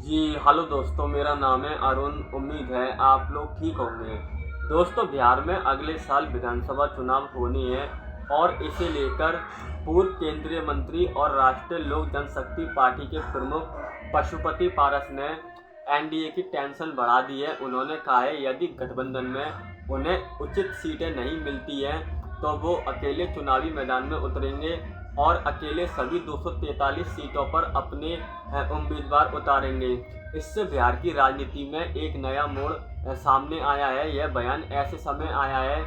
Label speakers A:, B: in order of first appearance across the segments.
A: जी hello दोस्तों, मेरा नाम है अरुण। उम्मीद है आप लोग ठीक होंगे। दोस्तों, बिहार में अगले साल विधानसभा चुनाव होनी है और इसे लेकर पूर्व केंद्रीय मंत्री और राष्ट्रीय लोक जनशक्ति पार्टी के प्रमुख पशुपति पारस ने एनडीए की टेंशन बढ़ा दी है। उन्होंने कहा है यदि गठबंधन में उन्हें उचित सीटें नहीं मिलती हैं तो वो अकेले चुनावी मैदान में उतरेंगे और अकेले सभी 243 सीटों पर अपने उम्मीदवार उतारेंगे। इससे बिहार की राजनीति में एक नया मोड़ सामने आया है। यह बयान ऐसे समय आया है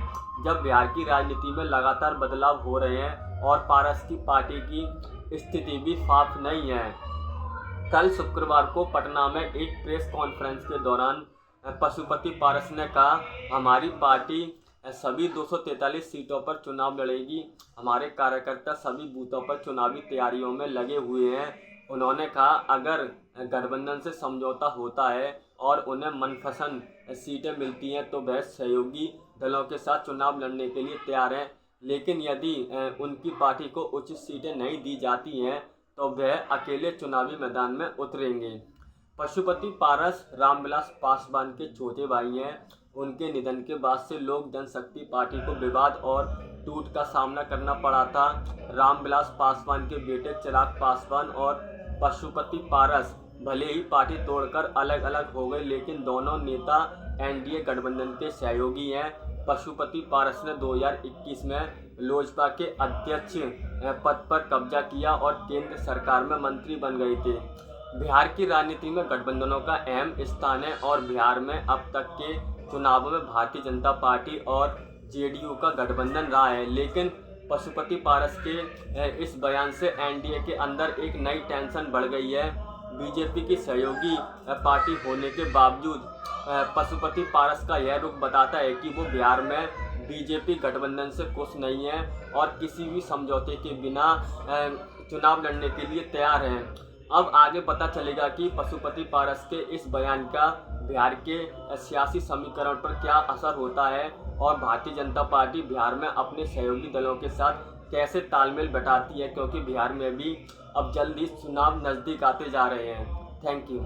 A: जब बिहार की राजनीति में लगातार बदलाव हो रहे हैं और पारस की पार्टी की स्थिति भी साफ नहीं है। कल शुक्रवार को पटना में एक प्रेस कॉन्फ्रेंस के दौरान पशुपति पारस ने कहा, हमारी पार्टी सभी 243 सीटों पर चुनाव लड़ेगी। हमारे कार्यकर्ता सभी बूथों पर चुनावी तैयारियों में लगे हुए हैं। उन्होंने कहा, अगर गठबंधन से समझौता होता है और उन्हें मनपसंद सीटें मिलती हैं तो वह सहयोगी दलों के साथ चुनाव लड़ने के लिए तैयार हैं। लेकिन यदि उनकी पार्टी को उचित सीटें नहीं दी जाती हैं तो वह अकेले चुनावी मैदान में उतरेंगे। पशुपति पारस रामविलास पासवान के छोटे भाई हैं। उनके निधन के बाद से लोक जनशक्ति पार्टी को विवाद और टूट का सामना करना पड़ा था। रामविलास पासवान के बेटे चिराग पासवान और पशुपति पारस भले ही पार्टी तोड़कर अलग अलग हो गए, लेकिन दोनों नेता एनडीए गठबंधन के सहयोगी हैं। पशुपति पारस ने 2021 में लोजपा के अध्यक्ष पद पर कब्जा किया और केंद्र सरकार में मंत्री बन गए थे। बिहार की राजनीति में गठबंधनों का अहम स्थान है और बिहार में अब तक के चुनावों में भारतीय जनता पार्टी और जेडीयू का गठबंधन रहा है। लेकिन पशुपति पारस के इस बयान से एनडीए के अंदर एक नई टेंशन बढ़ गई है। बीजेपी की सहयोगी पार्टी होने के बावजूद पशुपति पारस का यह रुख बताता है कि वो बिहार में बीजेपी गठबंधन से खुश नहीं है और किसी भी समझौते के बिना चुनाव लड़ने के लिए तैयार हैं। अब आगे पता चलेगा कि पशुपति पारस के इस बयान का बिहार के सियासी समीकरण पर क्या असर होता है और भारतीय जनता पार्टी बिहार में अपने सहयोगी दलों के साथ कैसे तालमेल बैठाती है, क्योंकि बिहार में भी अब जल्द ही चुनाव नज़दीक आते जा रहे हैं। Thank you.